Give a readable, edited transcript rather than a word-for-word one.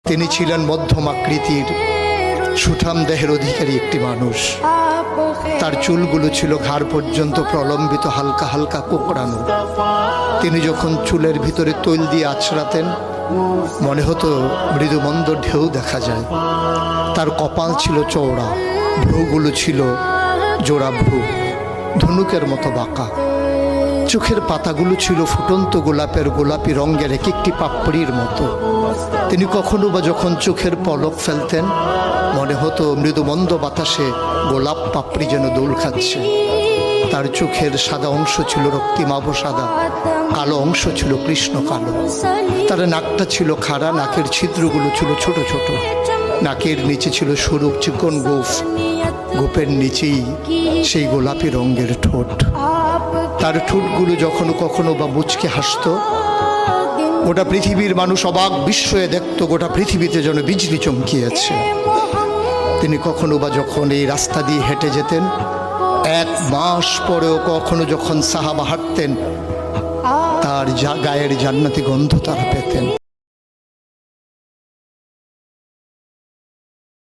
তিনি ছিলেন মধ্যম আকৃতির সুঠাম দেহের অধিকারী একটি মানুষ। তার চুলগুলো ছিল ঘাড় পর্যন্ত প্রলম্বিত, হালকা হালকা কোঁকড়ানো। তিনি যখন চুলের ভিতরে তৈল দিয়ে আছড়াতেন মনে হতো মৃদুমন্দ ঢেউ দেখা যায়। তার কপাল ছিল চওড়া, ভ্রুগুলো ছিল জোড়া ভ্রু, ধনুকের মতো বাঁকা। চোখের পাতাগুলো ছিল ফুটন্ত গোলাপের গোলাপি রঙের এক একটি পাপড়ির মতো। তিনি কখনো বা যখন চোখের পলক ফেলতেন মনে হতো মৃদুমন্দ বাতাসে গোলাপ পাপড়ি যেন দোল খাচ্ছে। তার চোখের সাদা অংশ ছিল রক্তিমাভ সাদা, কালো অংশ ছিল কৃষ্ণ কালো। তার নাকটা ছিল খাড়া, নাকের ছিদ্রগুলো ছিল ছোট ছোট। নাকের নিচে ছিল সরু চিকন গোঁফ, গোঁফের নিচেই সেই গোলাপি রঙের ঠোঁট। তার ঠোঁটগুলো যখন কখনো বা মুচকে হাসত গোটা পৃথিবীর মানুষ অবাক বিস্ময়ে দেখত গোটা পৃথিবীতে যেন বিজলি চমকিয়েছে। তিনি কখনো বা যখন এই রাস্তা দিয়ে হেঁটে যেতেন, এক মাস পরেও কখনো যখন সাহাবা হাঁটতেন তার গায়ের জান্নাতি গন্ধ তারা পেতেন।